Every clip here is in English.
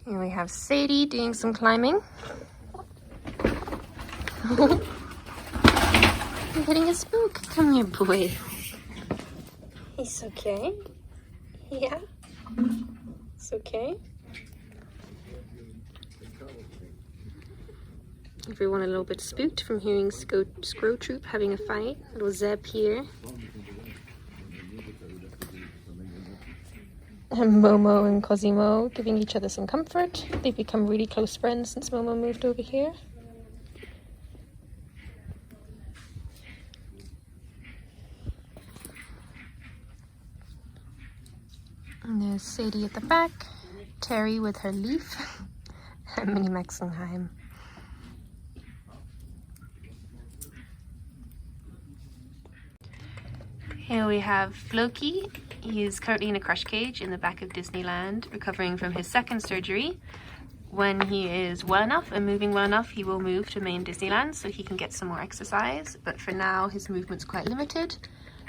Here we have Sadie doing some climbing. You're hitting a spook. Come here, boy. He's okay. Yeah. It's okay. Everyone a little bit spooked from hearing Scrow Troop having a fight. Little Zeb here. And Momo and Cosimo giving each other some comfort. They've become really close friends since Momo moved over here. And there's Sadie at the back, Terry with her leaf, and Minnie Max and Haim. Here we have Floki. He's currently in a crush cage in the back of Disneyland, recovering from his second surgery. When he is well enough and moving well enough, he will move to main Disneyland so he can get some more exercise. But for now, his movement's quite limited.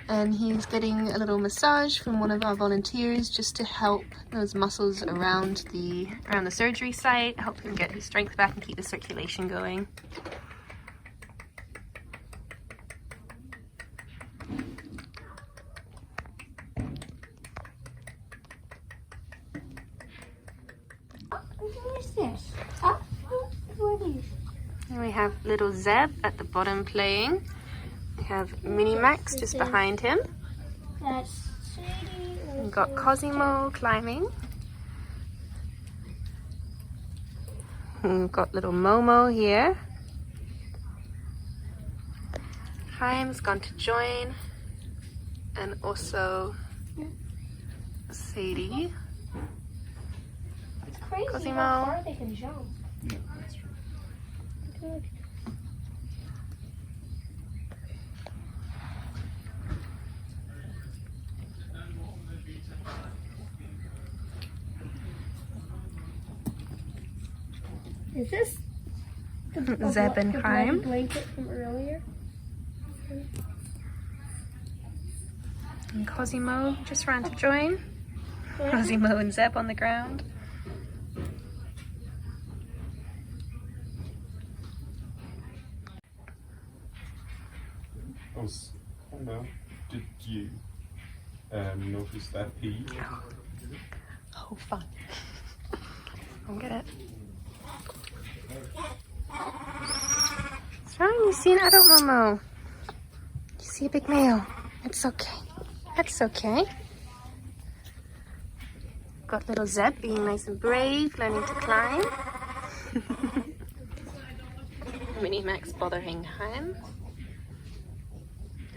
And he's getting a little massage from one of our volunteers just to help those muscles around the surgery site, help him get his strength back and keep the circulation going. What is this? Huh? What is? And we have little Zeb at the bottom playing. We have Minnie Max just behind him. That's Sadie. We've got Cosimo climbing. We've got little Momo here. Haim's gone to join. And also Sadie. It's crazy Cosimo. how far they can jump. Yeah, that's true. Good. Is this the Zeb and Haim. blanket from earlier? And Cosimo just ran to join. Cosimo and Zeb on the ground. Hannah, did you notice that pea? Oh, fun. I'll get it. What's wrong? You see an adult Momo? You see a big male? It's okay. That's okay. Got little Zeb being nice and brave, learning to climb. Minnie Max bothering Haim,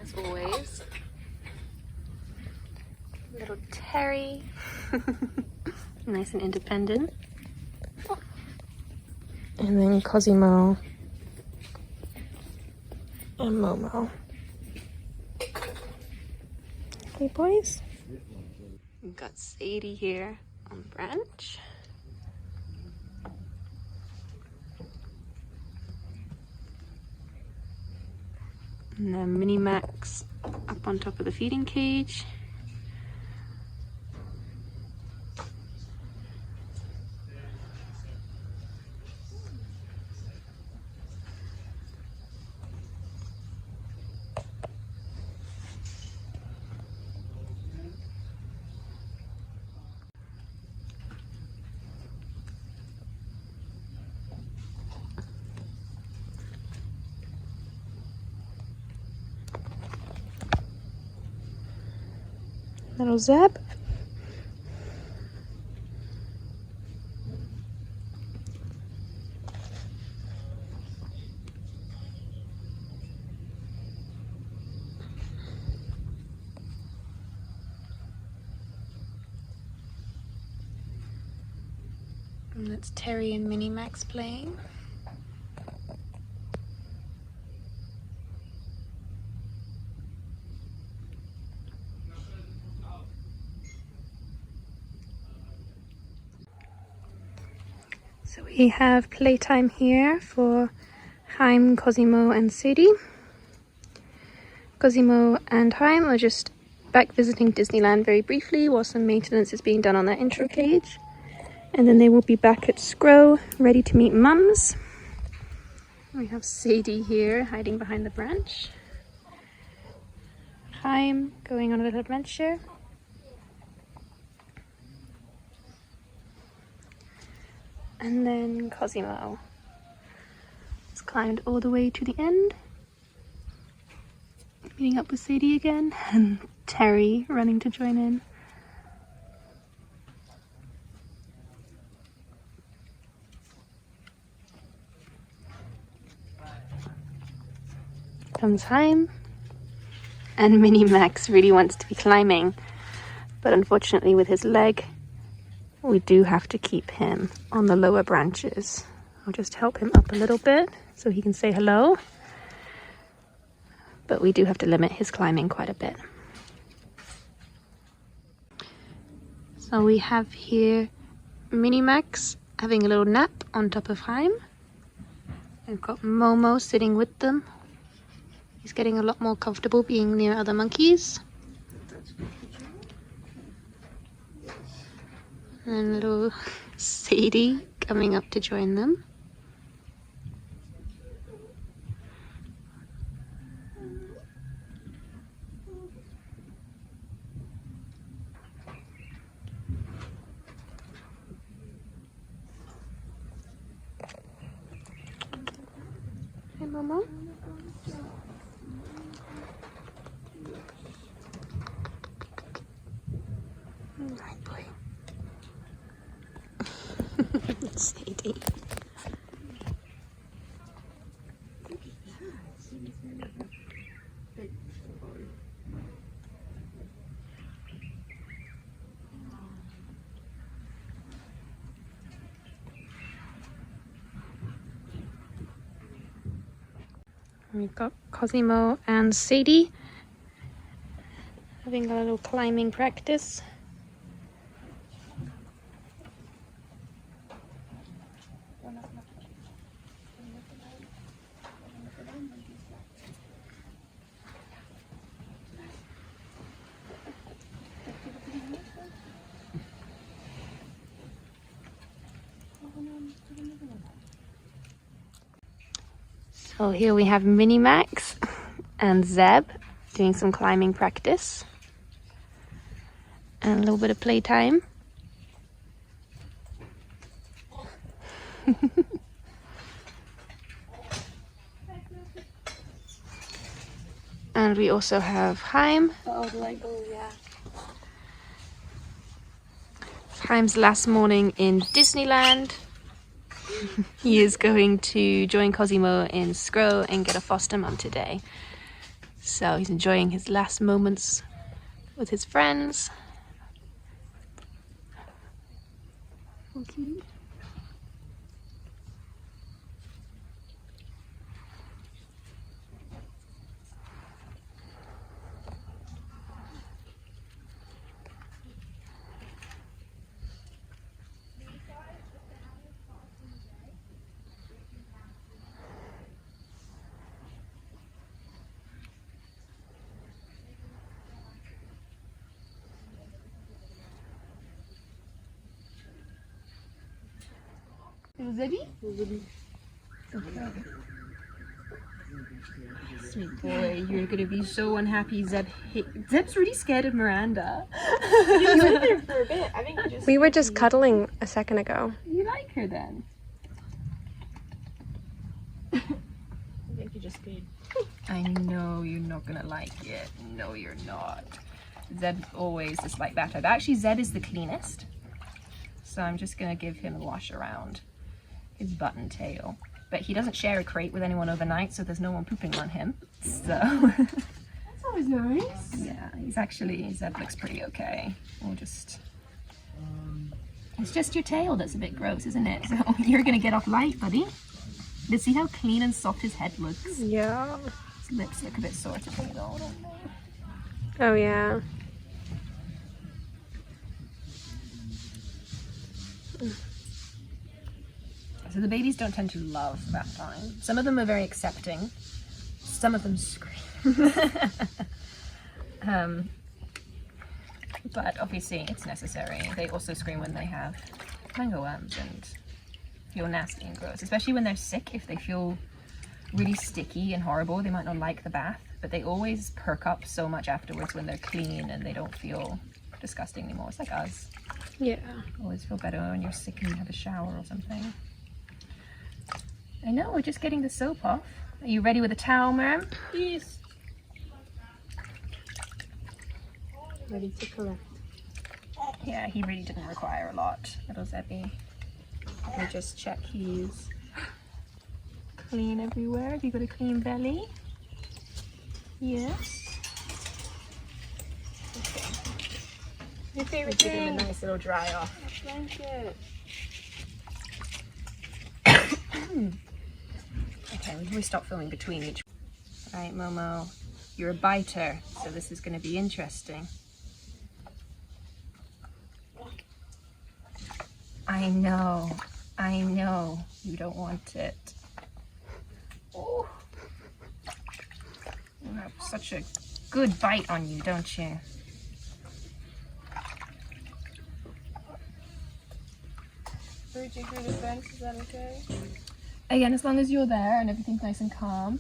as always. Little Terry, nice and independent. And then Cosimo and Momo. Hey boys. We've got Sadie here on the branch. And then Minnie Max up on top of the feeding cage. Little Zeb. And that's Terry and Minnie Max playing. So we have playtime here for Haim, Cosimo and Sadie. Cosimo and Haim are just back visiting Disneyland very briefly while some maintenance is being done on their intro cage. And then they will be back at Scrow, ready to meet mums. We have Sadie here, hiding behind the branch. Chaim going on a little adventure. And then Cosimo has climbed all the way to the end. Meeting up with Sadie again, and Terri running to join in. Comes Chaim, and Mini Max really wants to be climbing, but unfortunately with his leg we do have to keep him on the lower branches. I'll just help him up a little bit so he can say hello, but we do have to limit his climbing quite a bit. So we have here Mini Max having a little nap on top of Chaim. We've got Momo sitting with them. He's getting a lot more comfortable being near other monkeys. And little Sadie coming up to join them. Hey, Mama. Right, boy. Sadie. We've got Cosimo and Sadie having a little climbing practice. So here we have Mini Max and Zeb doing some climbing practice and a little bit of playtime. And we also have Chaim. Oh, yeah. Chaim's last morning in Disneyland. He is going to join Cosimo in Scrow and get a foster mum today. So he's enjoying his last moments with his friends. Okay. Zebby? Sweet boy, you're gonna be so unhappy. Zeb's really scared of Miranda. He was in there for a bit. I think he just... We were just cuddling a second ago. You like her then? I think he just did. I know you're not gonna like it. No, you're not. Zeb always is like that. Actually, Zeb is the cleanest. So I'm just gonna give him a wash around his button tail. But he doesn't share a crate with anyone overnight, so there's no one pooping on him. So That's always nice. yeah, Zeb looks pretty okay. We'll just... It's just your tail that's a bit gross, isn't it? So you're gonna get off light, buddy. But see how clean and soft his head looks? Yeah. His lips look a bit sore today though, don't they? Oh, yeah. So the babies don't tend to love bath time. Some of them are very accepting. Some of them scream. But obviously it's necessary. They also scream when they have mango worms and feel nasty and gross, especially when they're sick. If they feel really sticky and horrible, they might not like the bath, but they always perk up so much afterwards when they're clean and they don't feel disgusting anymore. It's like us. Yeah. Always feel better when you're sick and you have a shower or something. I know, we're just getting the soap off. Are you ready with a towel, Miriam? Yes. Ready to collect. Yeah, he really didn't require a lot, little Zeppy. Let me just check he's clean everywhere. Have you got a clean belly? Yes. Your favorite Give him a thing. nice little dry off. A blanket. Okay, we stop filming between each. Right, Momo, you're a biter, so this is going to be interesting. I know you don't want it. Oh, you have such a good bite on you, don't you? Reaching through the fence, is that okay? Again, as long as you're there and everything's nice and calm.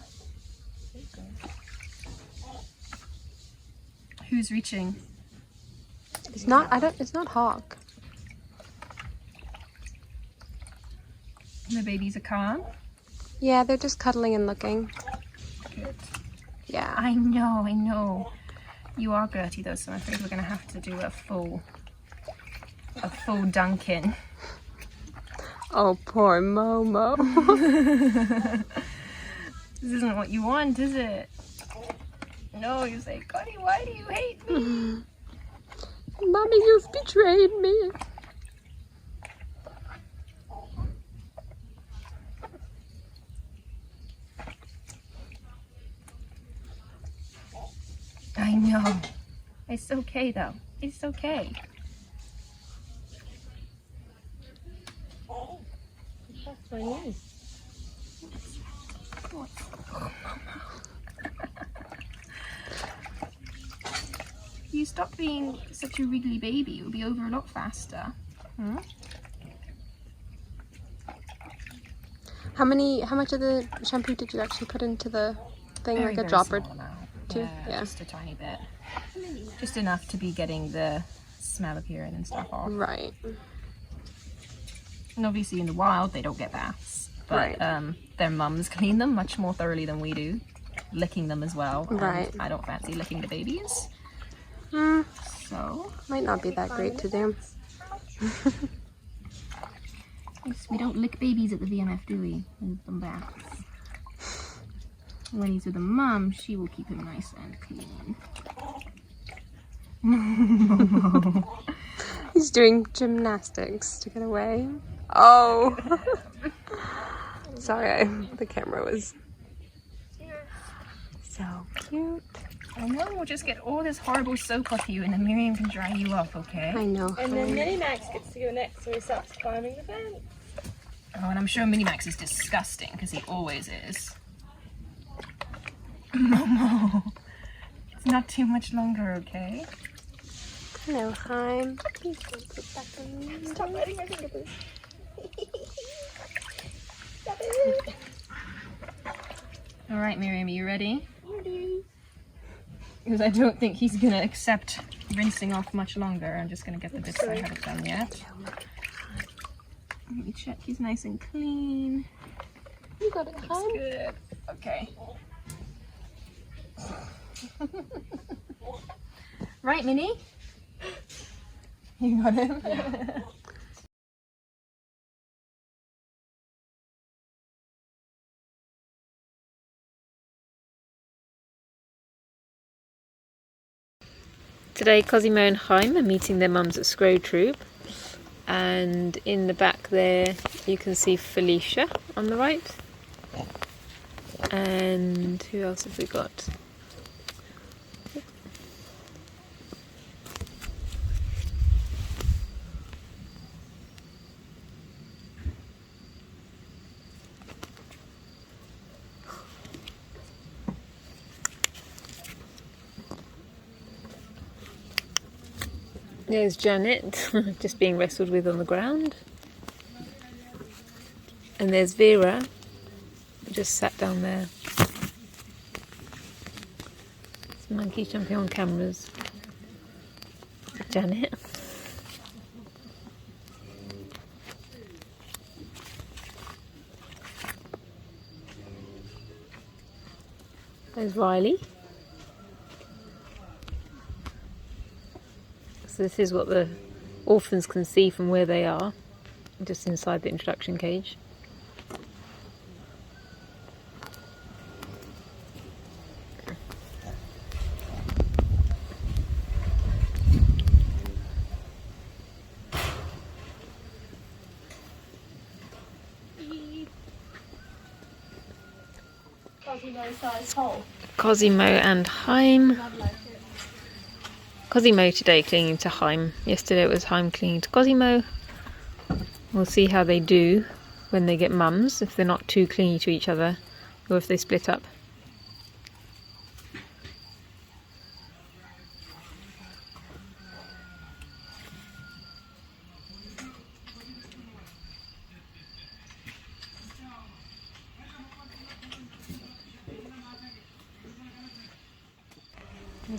Who's reaching? It's not. It's not Hawk. The babies are calm. Yeah, they're just cuddling and looking. Good. Yeah. I know. You are dirty though, so I'm afraid we're gonna have to do a full dunking. Oh, poor Momo. This isn't what you want, is it? No, you say, Connie, why do you hate me? Mommy, you've betrayed me. I know. It's okay though. It's okay. That's my knee. If you stop being such a wriggly baby, it will be over a lot faster. How much of the shampoo did you actually put into the thing? Very, Like a very drop or small amount. two? Yeah. Just a tiny bit. Just enough to be getting the smell of urine and stuff off. Right. And obviously in the wild they don't get baths, but Right. their mums clean them much more thoroughly than we do, licking them as well. And Right. I don't fancy licking the babies, so Might not be that great to do. we don't lick babies at the VMF, do we? We give them baths. When he's with a mum, she will keep him nice and clean. He's doing gymnastics to get away. Oh. Sorry, the camera was so cute. I know, we'll just get all this horrible soap off you and then Miriam can dry you off, okay? I know. And then Minnie Max gets to go next, so he stops climbing the fence. Oh, and I'm sure Minimax is disgusting, because he always is. Momo, it's not too much longer, okay? Hello, Heim. Stop biting my finger, please. Stop it. All right, Miriam, are you ready? Ready. Because I don't think he's going to accept rinsing off much longer. I'm just going to get the bits I haven't done yet. Let me check he's nice and clean. You got it, Looks Heim. good. Okay. Right, Minnie? You got him? Yeah. Today Cosimo and Chaim are meeting their mums at Scrow Troop, and in the back there you can see Felicia on the right, and who else have we got? There's Janet, just being wrestled with on the ground. And there's Vera, just sat down there. This monkey jumping on cameras. Janet. There's Riley. So this is what the orphans can see from where they are, just inside the introduction cage. Cosimo and Haim. Cosimo today clinging to Haim. Yesterday it was Haim clinging to Cosimo. We'll see how they do when they get mums, if they're not too clingy to each other, or if they split up.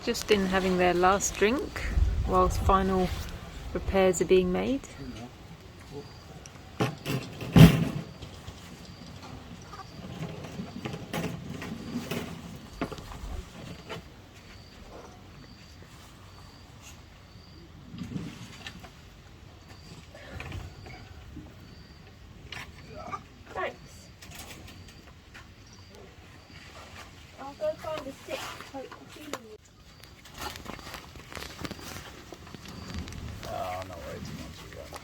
Just in having their last drink whilst final repairs are being made. Thanks. I'll go find a stick. Oh, not way too much of that.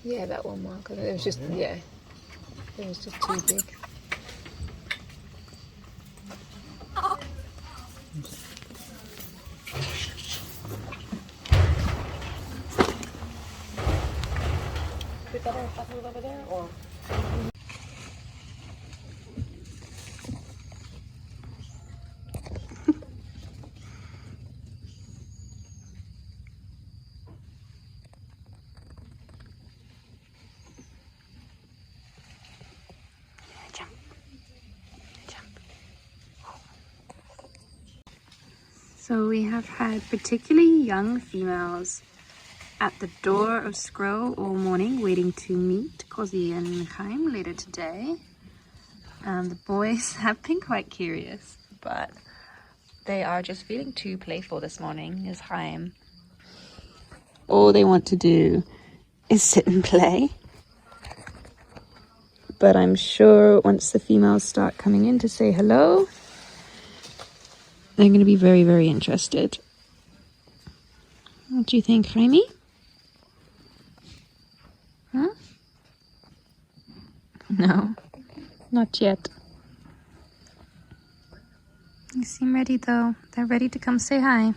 Yeah, that one, Mark. It was just, yeah, it was just too big. Put that over there, or? So we have had particularly young females at the door of Scroll all morning waiting to meet Cozy and Chaim later today. The boys have been quite curious, but they are just feeling too playful this morning, as Chaim. All they want to do is sit and play. But I'm sure once the females start coming in to say hello, they're going to be very, very interested. What do you think, Jaime? Huh? No, not yet. You seem ready though. They're ready to come say hi.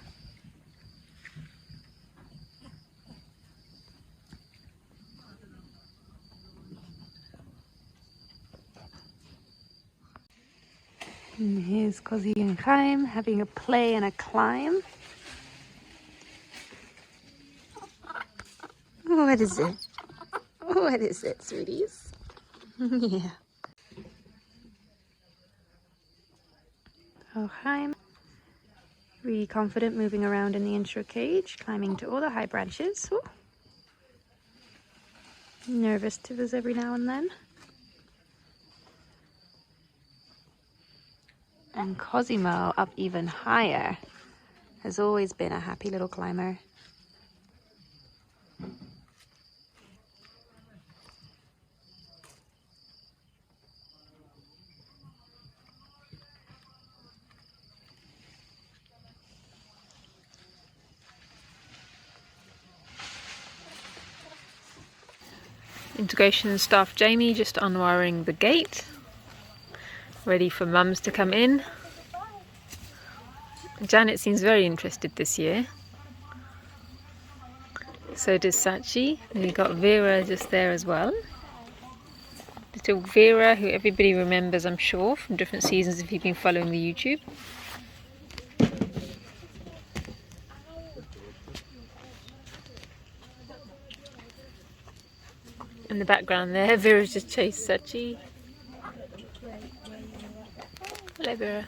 And here's Cozy and Chaim having a play and a climb. What is it? What is it, sweeties? Yeah. Oh, Chaim. Really confident moving around in the intro cage, climbing to all the high branches. Ooh. Nervous tivers every now and then. And Cosimo up even higher. Has always been a happy little climber. Integration staff Jamie just unwiring the gate, ready for mums to come in. Janet seems very interested this year. So does Sachi. And we've got Vera just there as well. Little Vera, who everybody remembers, I'm sure, from different seasons if you've been following the YouTube. In the background there, Vera's just chased Sachi. Hello, Vera.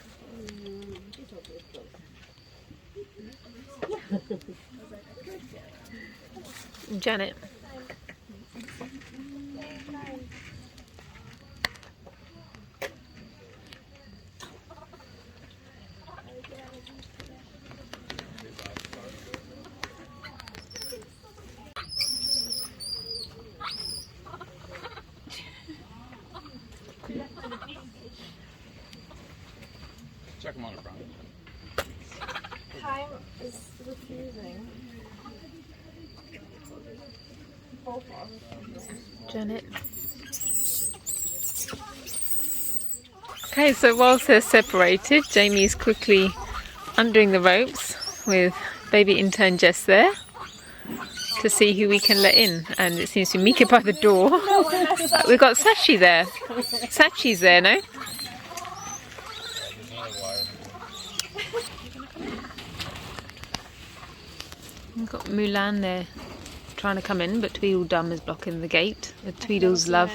Janet. Check them on the front. Time is refusing. Both are refusing. Janet. Okay, so whilst they're separated, Jamie's quickly undoing the ropes with baby intern Jess there to see who we can let in. And it seems to be Mika by the door. We've got Sachi there. Sachi's there, no? We've got Mulan there trying to come in, but Tweedledum is blocking the gate. With Tweedle's love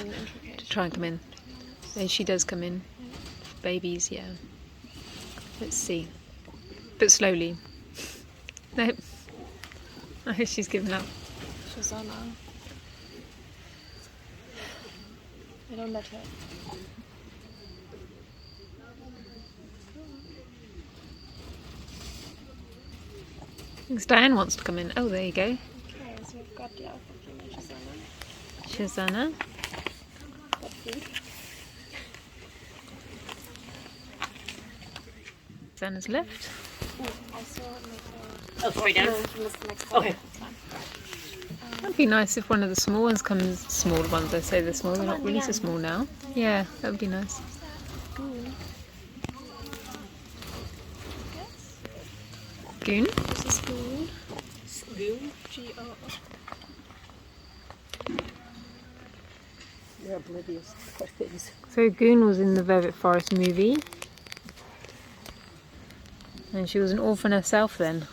to try and come in. And she does come in. Babies, yeah. Let's see. But slowly. Nope. I think she's given up. Shazana. I don't let her. I think Diane wants to come in. Oh, there you go. Okay, so we've got the alpha female Shazana. Shazana. Got food. Shazana's left. Also make a... Oh, sorry, Dan. No, she missed the next one. Okay. That's fine. That'd be nice if one of the small ones comes. Small ones, I say they're small. They're not really so small now. Yeah, that would be nice. Goon. Goon. This is Goon. Goon. G-O-O. You're oblivious to things. So Goon was in the Vervet Forest movie. And she was an orphan herself then.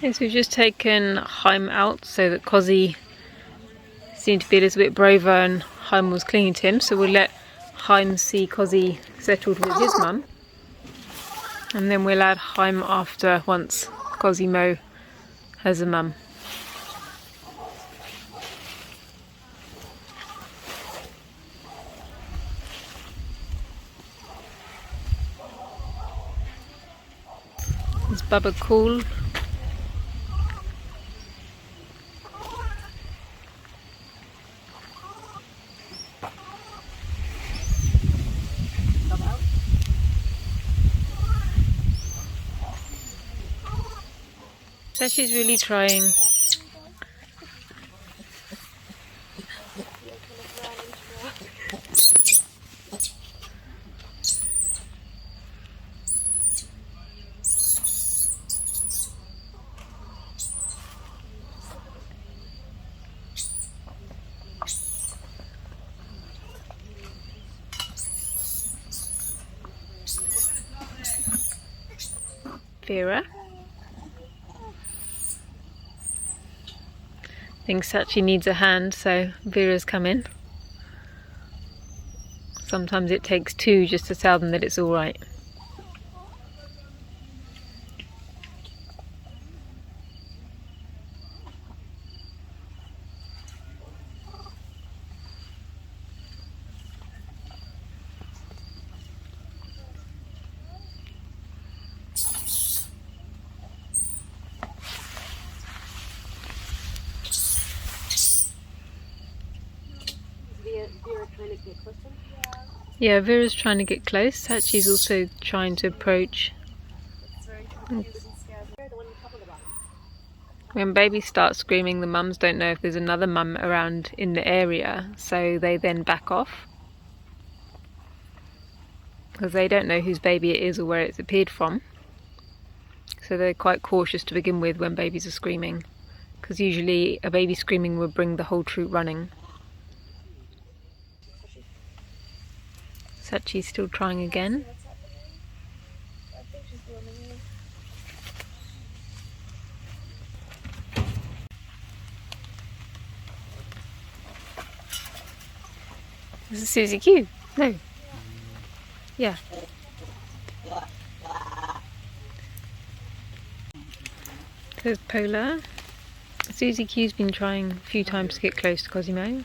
Yes, we've just taken Haim out so that Cosy seemed to be a little bit braver and Haim was clinging to him, so we'll let Haim see Cosy settled with his mum. And then we'll add Haim after once Cosimo has a mum. Is Bubba cool? So she's really trying. Vera. Thinks Sachi needs a hand, so Vera's come in. Sometimes it takes two just to tell them that it's alright. Yeah, Vera's trying to get close. Hachi's also trying to approach. When babies start screaming, the mums don't know if there's another mum around in the area, so they then back off. Because they don't know whose baby it is or where it's appeared from. So they're quite cautious to begin with when babies are screaming. Because usually a baby screaming will bring the whole troop running. Sachi's still trying again. I think she's doing it. This is Susie Q. No. Yeah. There's Polar. Susie Q's been trying a few times to get close to Cosimo.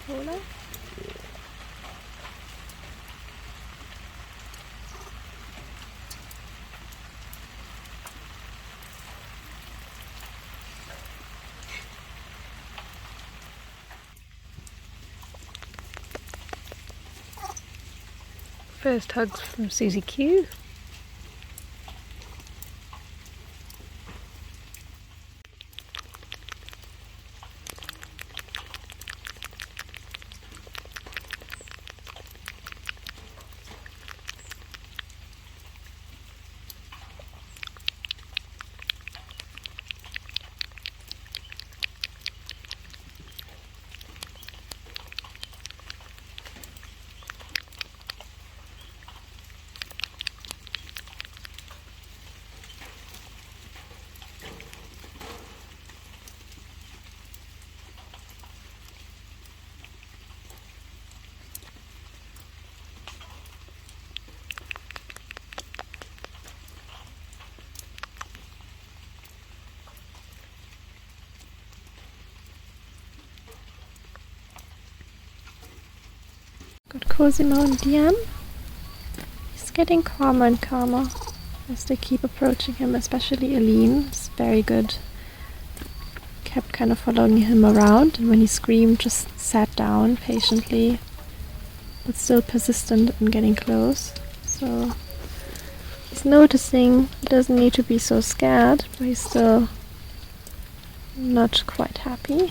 Polar. First hugs from Susie Q. Got Cosimo and Diane. He's getting calmer and calmer as they keep approaching him, especially Aline. It's very good. Kept kind of following him around, and when he screamed, just sat down patiently, but still persistent in getting close. So he's noticing he doesn't need to be so scared, but he's still not quite happy.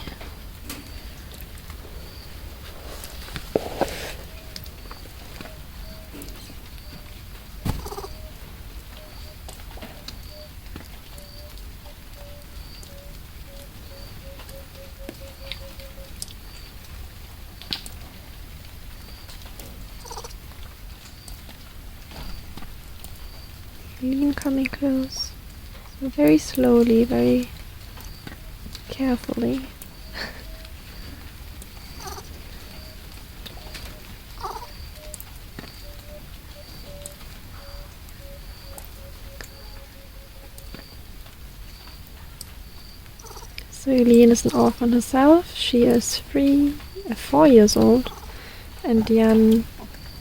Aline coming close. So very slowly, very carefully. So Aline is an orphan herself. She is 4 years old. And Diane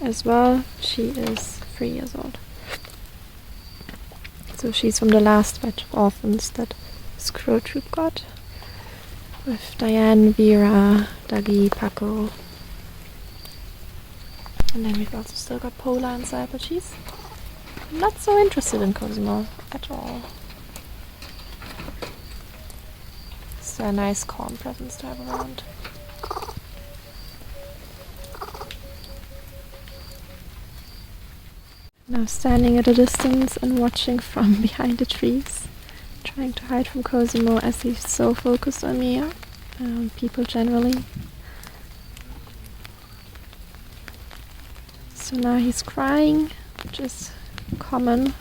as well, she is 3 years old. So she's from the last batch of orphans that Scroll Troop got. With Diane, Vera, Dougie, Paco. And then we've also still got Pola inside, but she's not so interested in Cosimo at all. It's a nice calm presence to have around. Now standing at a distance and watching from behind the trees, trying to hide from Cosimo as he's so focused on me, people generally. So now he's crying, which is common,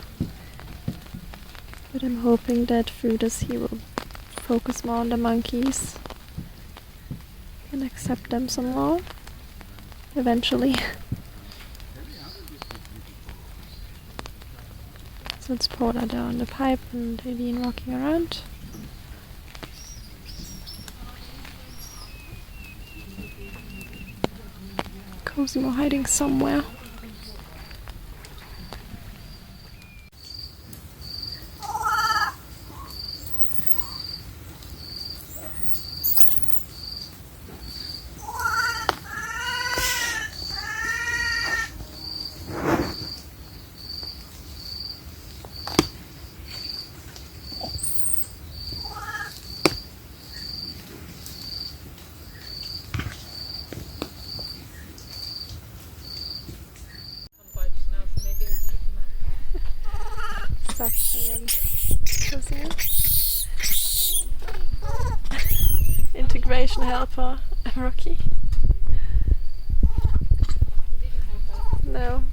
but I'm hoping that through this he will focus more on the monkeys and accept them some more, eventually. So it's Paula there on the pipe and Eileen walking around. Cosimo hiding somewhere. Sachi and Cosimo. Integration helper, Rocky. No.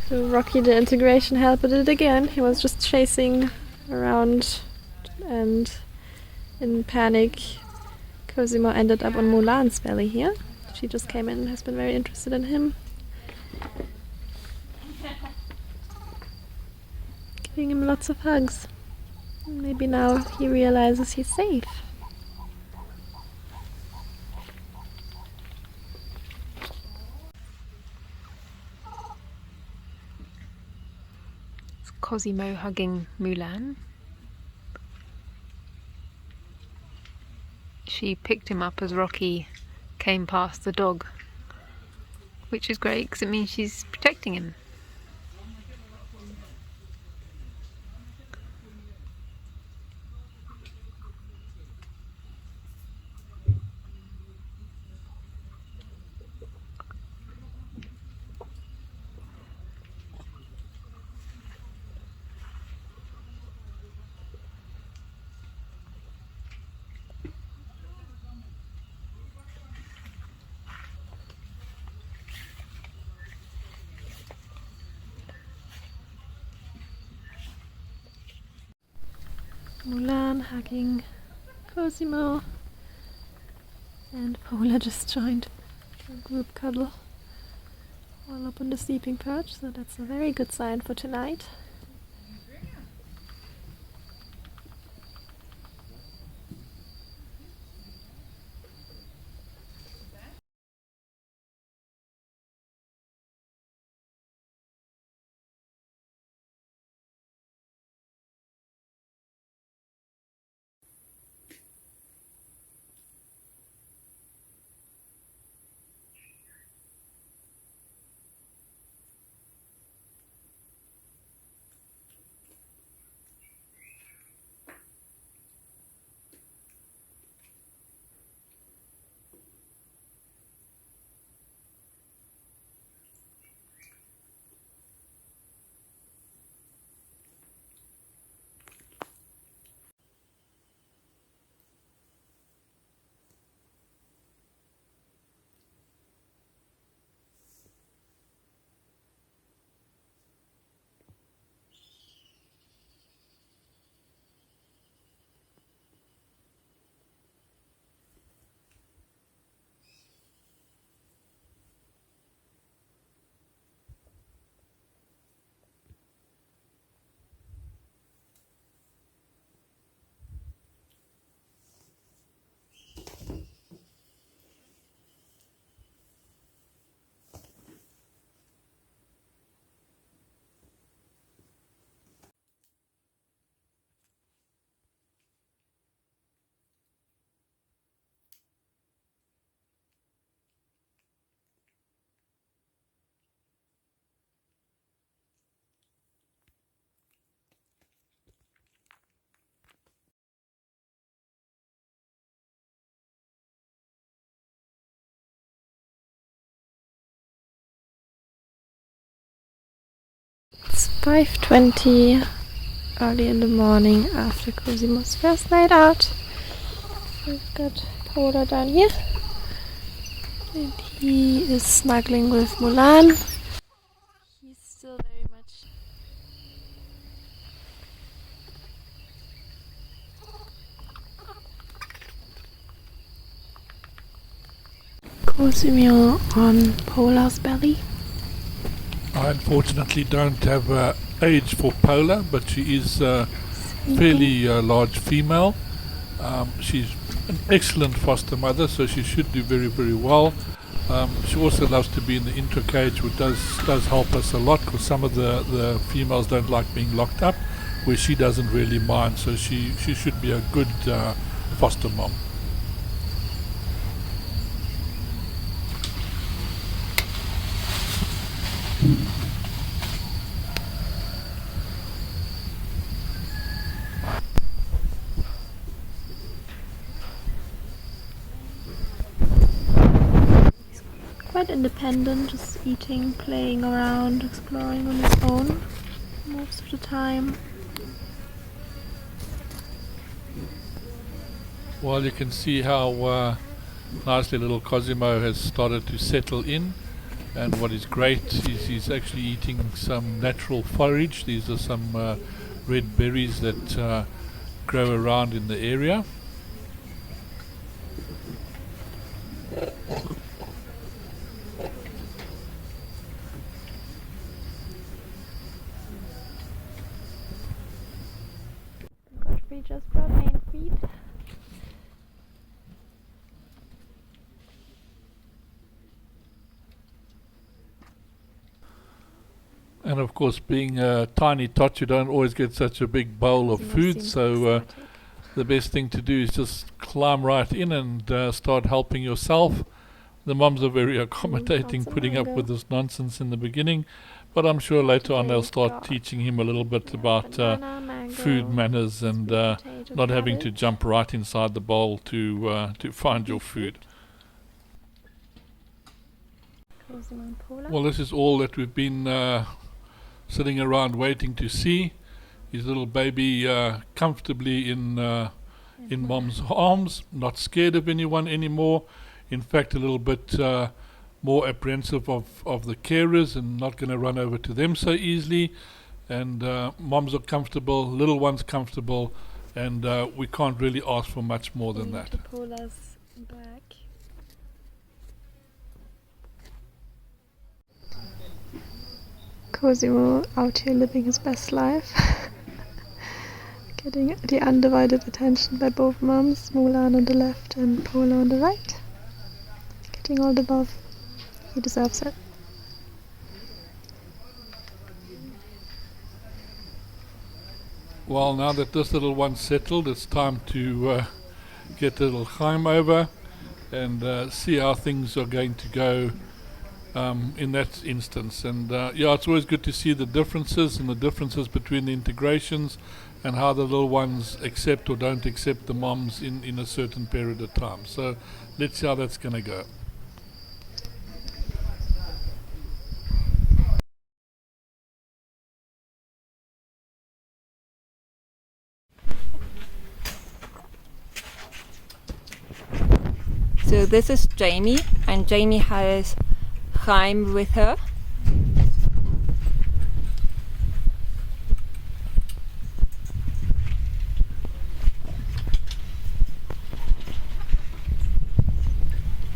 So Rocky, the integration helper, did it again. He was just chasing around and in panic. Cosimo ended up on Mulan's belly here. She just came in and has been very interested in him. Giving him lots of hugs. Maybe now he realizes he's safe. It's Cosimo hugging Mulan. She picked him up as Rocky came past the dog, which is great because it means she's protecting him. Mulan hugging Cosimo, and Paula just joined a group cuddle all up on the sleeping perch, so that's a very good sign for tonight. 5:20 early in the morning after Cosimo's first night out. We've got Polar down here. And he is snuggling with Mulan. He's still very much... Cosimo on Polar's belly. I unfortunately don't have age for Polar, but she is a fairly large female. She's an excellent foster mother, so she should do very, very well. She also loves to be in the intra-cage, which does help us a lot, because some of the females don't like being locked up, where she doesn't really mind, so she should be a good foster mom. Quite independent, just eating, playing around, exploring on his own most of the time. Well, you can see how nicely little Cosimo has started to settle in, and what is great is he's actually eating some natural forage. These are some red berries that grow around in the area. We just brought main feed. And of course, being a tiny tot, you don't always get such a big bowl of food, so the best thing to do is just climb right in and start helping yourself. The mums are very accommodating, putting up with this nonsense in the beginning, but I'm sure later on they'll start teaching him a little bit about food manners and not having to jump right inside the bowl to find your food. Well, this is all that we've been sitting around waiting to see. His little baby comfortably in mom's arms, not scared of anyone anymore. In fact, a little bit more apprehensive of the carers and not going to run over to them so easily. And moms are comfortable, little one's comfortable, and we can't really ask for much more than that. Pola's back. Cosimo out here living his best life. Getting the undivided attention by both mums, Mulan on the left and Pola on the right. Getting all the love. He deserves it. Well, now that this little one's settled, it's time to get little Chaim over and see how things are going to go in that instance. And yeah, it's always good to see the differences and the differences between the integrations and how the little ones accept or don't accept the moms in a certain period of time. So let's see how that's going to go. So this is Jamie, and Jamie has Chaim with her.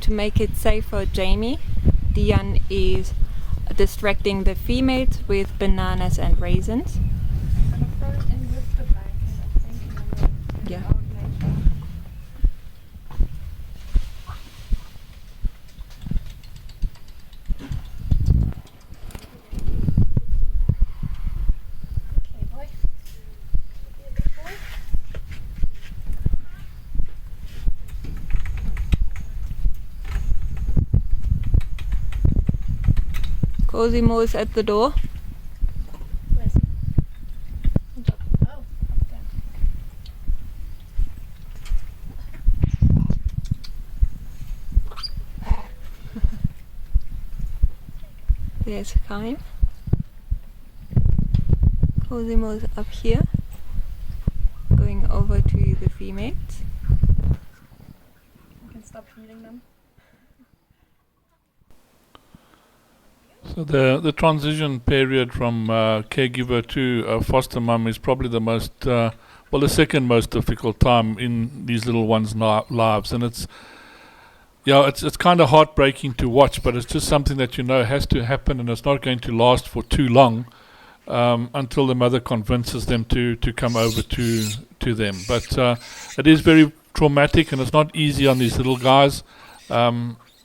To make it safe for Jamie, Dian is distracting the females with bananas and raisins. Yeah. Cosimo is at the door. Where's he? On top. Oh, up there. There's Chaim. Cosimo's up here, going over to the females. You can stop feeding them. So the transition period from caregiver to foster mum is probably the most, the second most difficult time in these little ones' lives, and it's kind of heartbreaking to watch, but it's just something that has to happen, and it's not going to last for too long until the mother convinces them to come over to them. But it is very traumatic, and it's not easy on these little guys.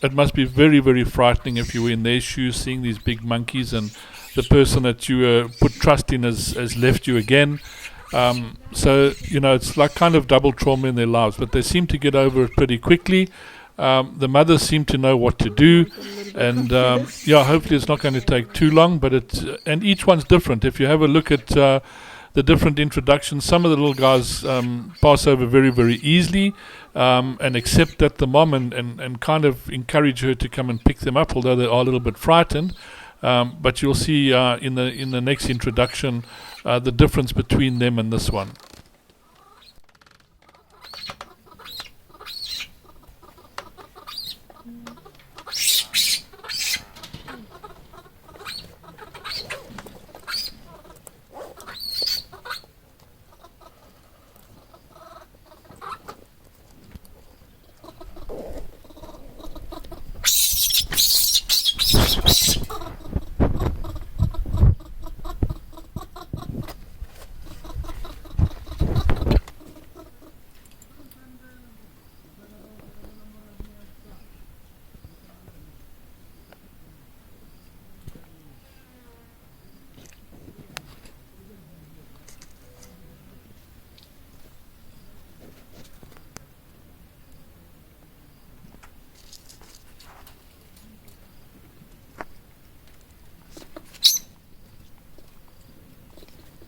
It must be very, very frightening if you were in their shoes, seeing these big monkeys, and the person that you put trust in has left you again. So it's like kind of double trauma in their lives, but they seem to get over it pretty quickly. The mothers seem to know what to do, and hopefully it's not going to take too long. But and each one's different. If you have a look at the different introductions, some of the little guys pass over very, very easily and accept that the mom and kind of encourage her to come and pick them up, although they are a little bit frightened. But you'll see in the next introduction the difference between them and this one.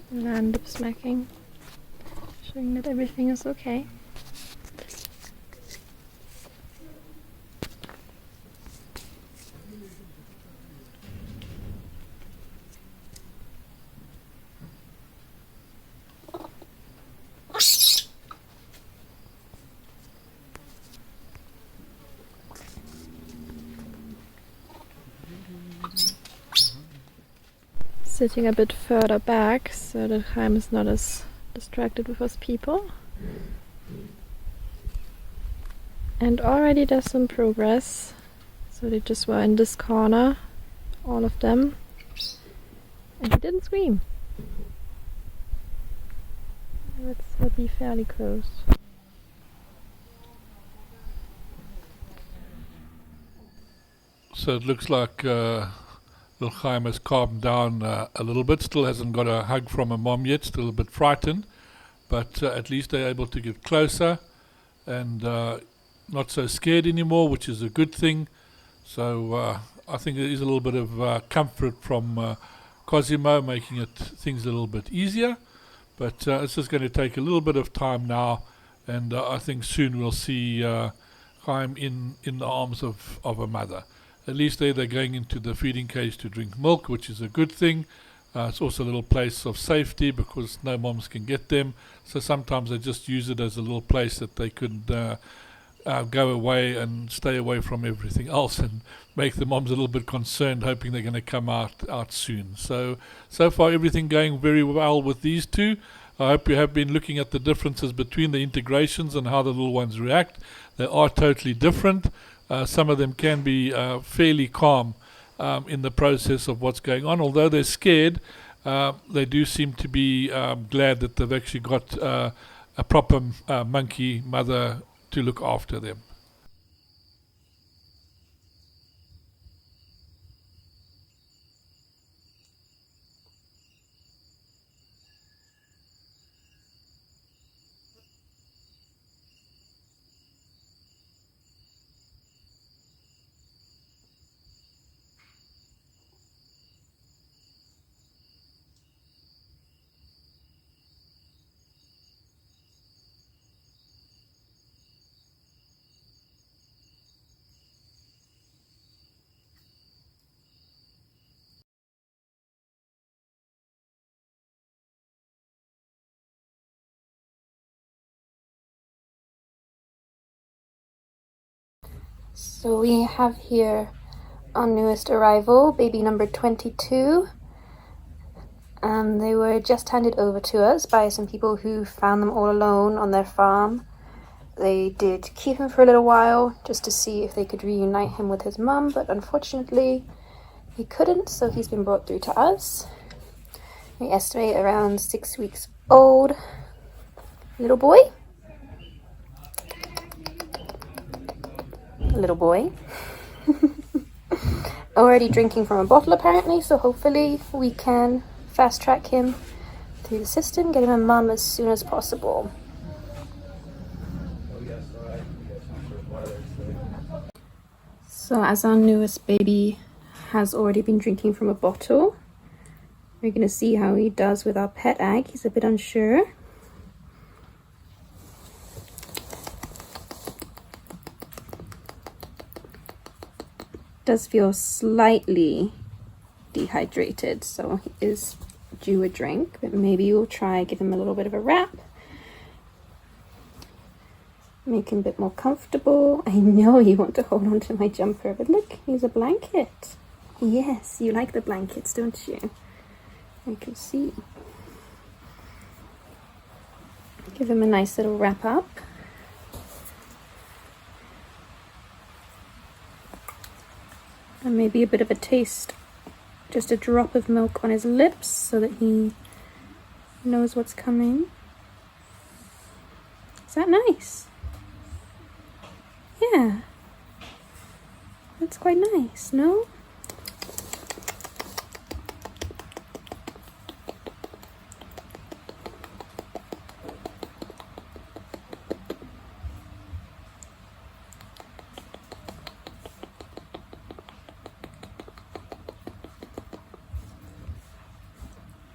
And lip smacking, showing that everything is okay. Sitting a bit further back so that Chaim is not as distracted with us people. And already there's some progress. So they just were in this corner, all of them. And he didn't scream. Let's be fairly close. So it looks like little Chaim has calmed down a little bit. Still hasn't got a hug from a mom yet. Still a bit frightened, but at least they're able to get closer and not so scared anymore, which is a good thing. So I think there is a little bit of comfort from Cosimo, making things a little bit easier. But it's just going to take a little bit of time now, and I think soon we'll see Chaim in the arms of a mother. At least they're going into the feeding cage to drink milk, which is a good thing. It's also a little place of safety because no moms can get them. So sometimes they just use it as a little place that they could go away and stay away from everything else and make the moms a little bit concerned, hoping they're going to come out soon. So far everything going very well with these two. I hope you have been looking at the differences between the integrations and how the little ones react. They are totally different. Some of them can be fairly calm in the process of what's going on. Although they're scared, they do seem to be glad that they've actually got a proper monkey mother to look after them. So we have here our newest arrival, baby number 22. They were just handed over to us by some people who found them all alone on their farm. They did keep him for a little while just to see if they could reunite him with his mum, but unfortunately he couldn't, so he's been brought through to us. We estimate around 6 weeks old. Little boy. Little boy. Already drinking from a bottle apparently, so hopefully we can fast track him through the system, get him a mum as soon as possible. So as our newest baby has already been drinking from a bottle, we're going to see how he does with our pet egg. He's a bit unsure. Does feel slightly dehydrated, so he is due a drink, but maybe we'll try give him a little bit of a wrap, make him a bit more comfortable. I know you want to hold on to my jumper, but look, here's a blanket. Yes, you like the blankets, don't you? I can see. Give him a nice little wrap up. And maybe a bit of a taste, just a drop of milk on his lips so that he knows what's coming. Is that nice? Yeah. That's quite nice, no?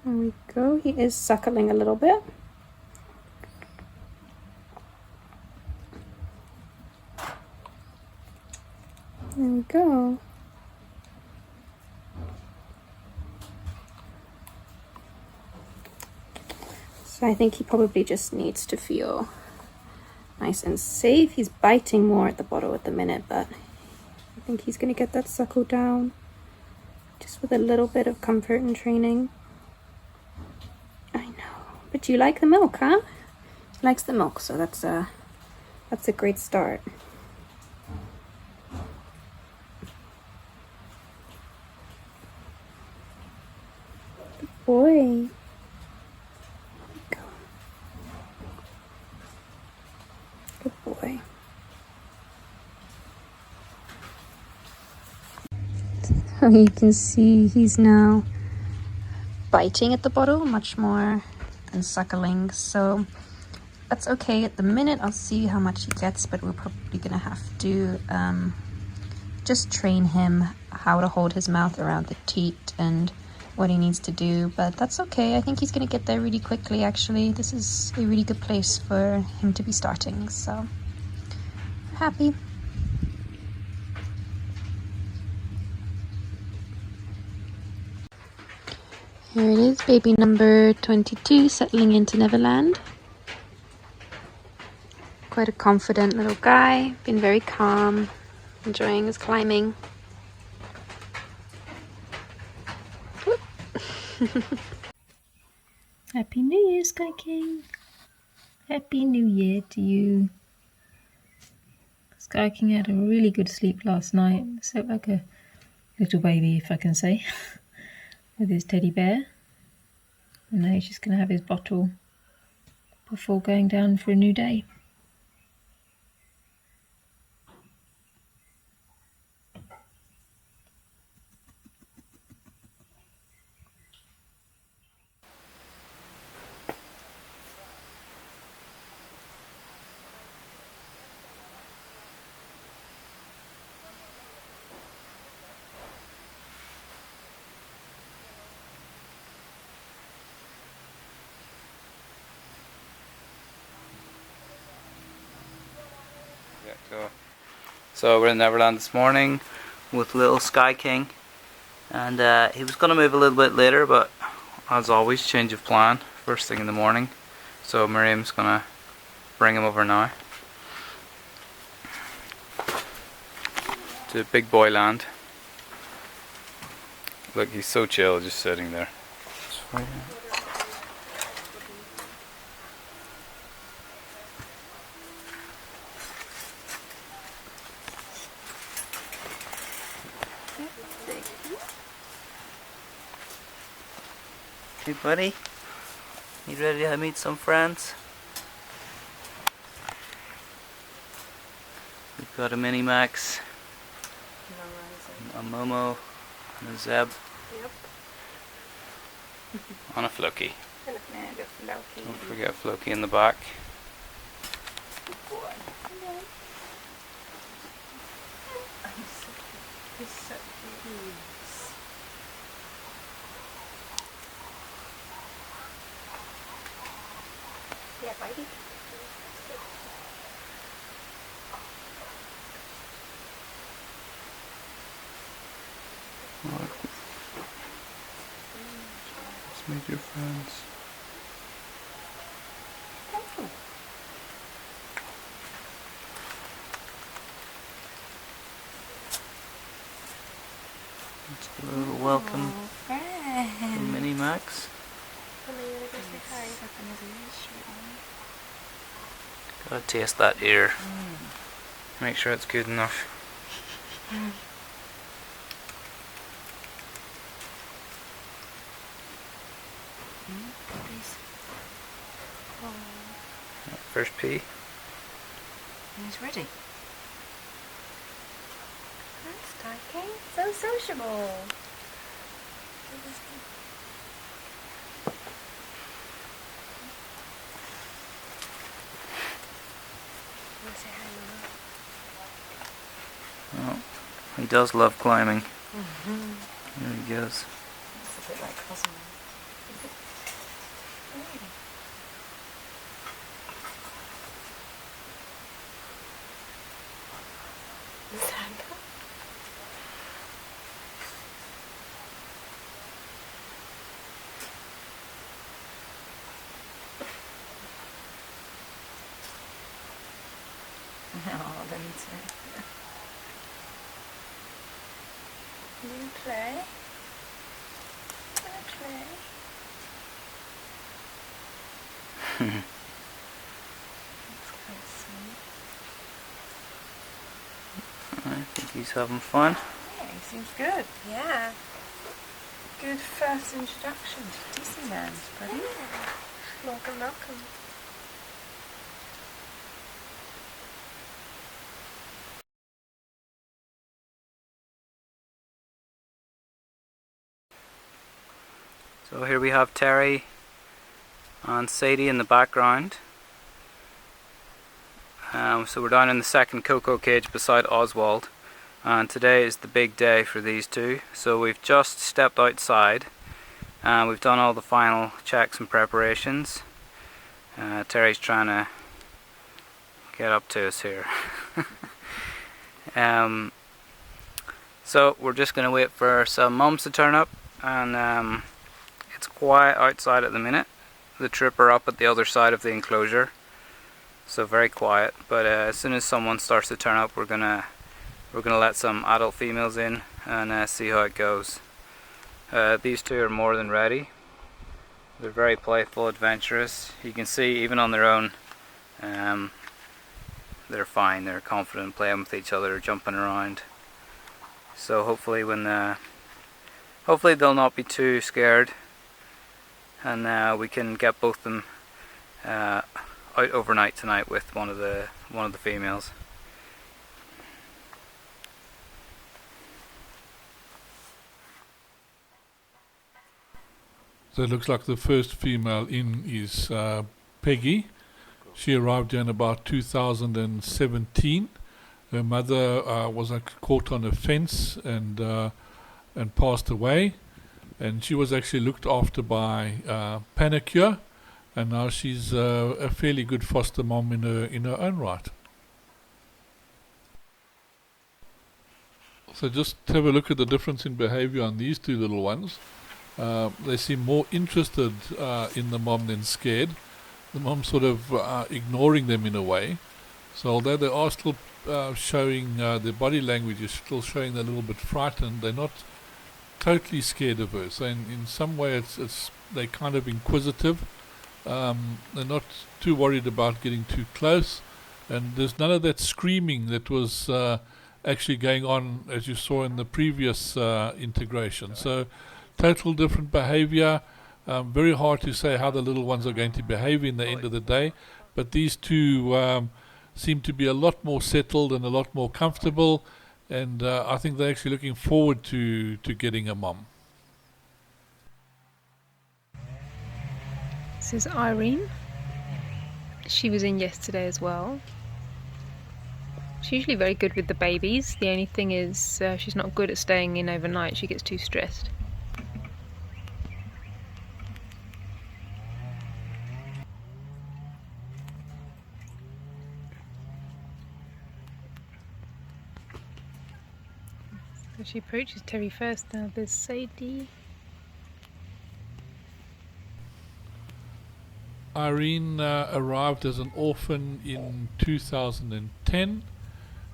There we go. He is suckling a little bit. There we go. So I think he probably just needs to feel nice and safe. He's biting more at the bottle at the minute, but I think he's going to get that suckle down just with a little bit of comfort and training. I know, but you like the milk, huh? He likes the milk, so that's a great start. Good boy. Go. Good boy. So you can see he's now biting at the bottle much more than suckling, so that's okay at the minute. I'll see how much he gets, but we're probably gonna have to just train him how to hold his mouth around the teat and what he needs to do, but that's okay. I think he's gonna get there really quickly. Actually, this is a really good place for him to be starting, so I'm happy. Here it is, baby number 22 settling into Neverland. Quite a confident little guy, been very calm, enjoying his climbing. Happy New Year, Sky King. Happy New Year to you. Sky King had a really good sleep last night. Slept like a little baby, if I can say, with his teddy bear. And now he's just going to have his bottle before going down for a new day. Yeah, cool. So we're in Neverland this morning with little Sky King, and he was going to move a little bit later, but as always, change of plan first thing in the morning. So Miriam's going to bring him over now. to big boy land. Look, he's so chill, just sitting there. Hey buddy, you ready to meet some friends? We've got a Mini Max, a Momo, and a Zeb. Yep. On a Floki. And a Floki. Don't forget Floki in the back. He's so cute. Yeah, baby. Let's meet your friends. Let's do a little welcome from Mini Max. Gotta taste that ear. Make sure it's good enough. First pee. He's ready. That's talking. So sociable. Say hi, Mama. Oh, he does love climbing. There he goes. It's a bit like Cosimo. Oh, let me see. You play? I play. That's quite sweet. I think he's having fun. Yeah, he seems good. Yeah. Good first introduction to Disneyland, buddy. Welcome, welcome. So here we have Terri and Seeti in the background. So we're down in the second Coco cage beside Oswald, and today is the big day for these two. So we've just stepped outside and we've done all the final checks and preparations. Terri's trying to get up to us here. So we're just going to wait for some mums to turn up, and it's quiet outside at the minute. The trooper up at the other side of the enclosure, so very quiet. But as soon as someone starts to turn up, we're gonna let some adult females in and see how it goes. These two are more than ready. They're very playful, adventurous. You can see even on their own, they're fine. They're confident playing with each other, jumping around. So hopefully hopefully they'll not be too scared, and we can get both of them out overnight tonight with one of the females. So it looks like the first female in is Peggy. She arrived here in about 2017. Her mother was caught on a fence and passed away, and she was actually looked after by Panicure, and now she's a fairly good foster mom in her own right. So just have a look at the difference in behavior on these two little ones. They seem more interested in the mom than scared. The mom's sort of ignoring them in a way. So although they are still showing their body language is still showing they're a little bit frightened. They're not totally scared of her. So in some way, it's they're kind of inquisitive. They're not too worried about getting too close, and there's none of that screaming that was actually going on as you saw in the previous integration. So total different behavior. Very hard to say how the little ones are going to behave in the end of the day, but these two seem to be a lot more settled and a lot more comfortable, and I think they're actually looking forward to getting a mom. This is Irene. She was in yesterday as well. She's usually very good with the babies. The only thing is she's not good at staying in overnight. She gets too stressed. So she approaches Terri first. Now there's Seeti. Irene arrived as an orphan in 2010,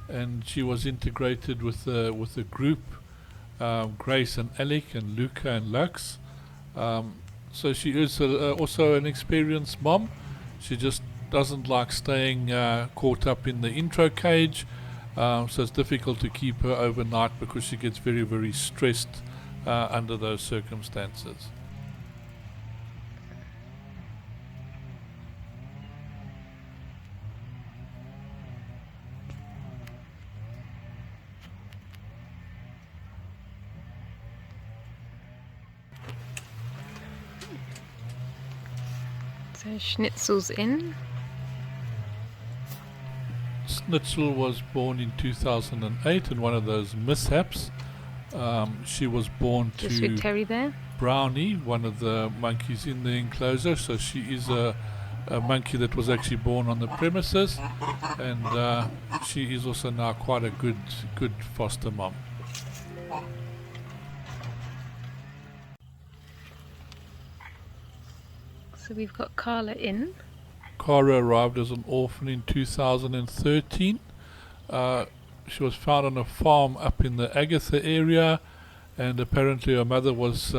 and she was integrated with a group, Grace and Alec and Luca and Lux. So she is also an experienced mom. She just doesn't like staying caught up in the intro cage, so it's difficult to keep her overnight because she gets very, very stressed under those circumstances. So Schnitzel's in. Schnitzel was born in 2008 in one of those mishaps. She was born Just with to Terri there. Brownie, one of the monkeys in the enclosure, so she is a monkey that was actually born on the premises, and she is also now quite a good foster mom. So we've got Carla in. Cara arrived as an orphan in 2013. She was found on a farm up in the Agatha area, and apparently her mother was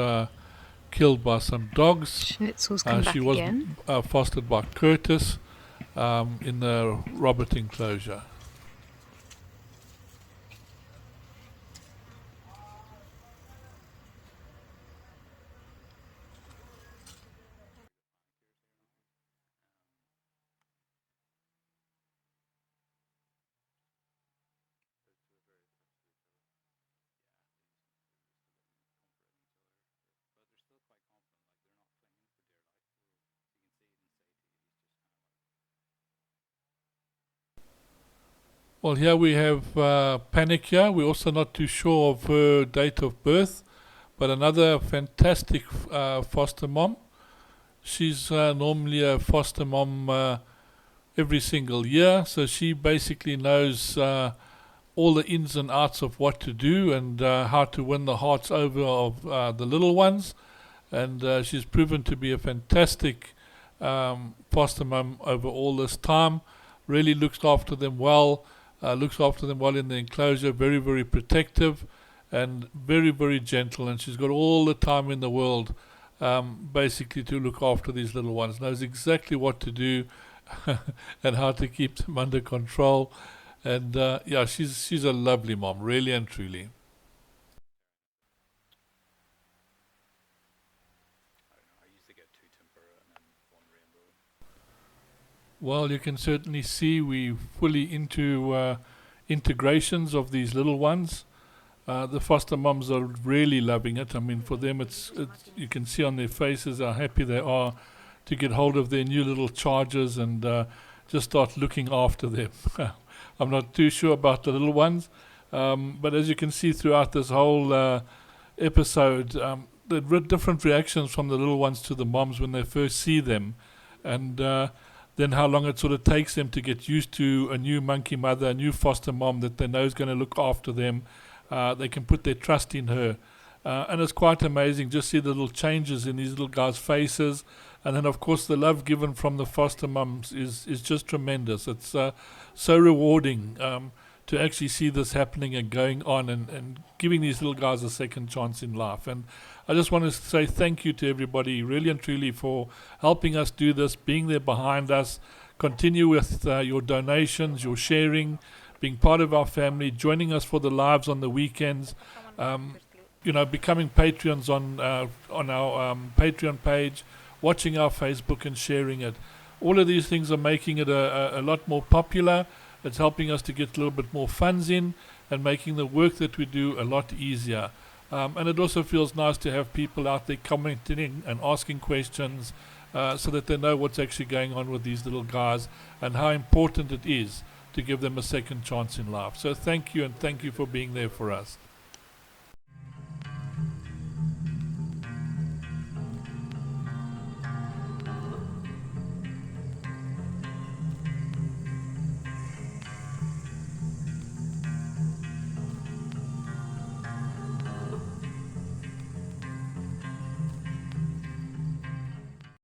killed by some dogs. Schnitzel's come back She was again. fostered by Curtis in the Robert enclosure. Well, here we have Panicia. We're also not too sure of her date of birth, but another fantastic foster mom. She's normally a foster mom every single year, so she basically knows all the ins and outs of what to do and how to win the hearts over of the little ones. And she's proven to be a fantastic foster mom over all this time. Really looks after them well. Looks after them well in the enclosure, very, very protective and very, very gentle, and she's got all the time in the world basically to look after these little ones, knows exactly what to do and how to keep them under control, and yeah, she's a lovely mom, really and truly. Well, you can certainly see we're fully into integrations of these little ones. The foster moms are really loving it. I mean, for them, it's you can see on their faces how happy they are to get hold of their new little charges and just start looking after them. I'm not too sure about the little ones, but as you can see throughout this whole episode, the different reactions from the little ones to the moms when they first see them, and then how long it sort of takes them to get used to a new monkey mother, a new foster mom that they know is going to look after them. They can put their trust in her, And it's quite amazing just see the little changes in these little guys' faces. And then, of course, the love given from the foster mums is just tremendous. It's so rewarding to actually see this happening and going on and giving these little guys a second chance in life. And I just want to say thank you to everybody, really and truly, for helping us do this, being there behind us. Continue with your donations, your sharing, being part of our family, joining us for the lives on the weekends, becoming Patreons on our Patreon page, watching our Facebook and sharing it. All of these things are making it a lot more popular. It's helping us to get a little bit more funds in and making the work that we do a lot easier. And it also feels nice to have people out there commenting and asking questions so that they know what's actually going on with these little guys and how important it is to give them a second chance in life. So thank you, and thank you for being there for us.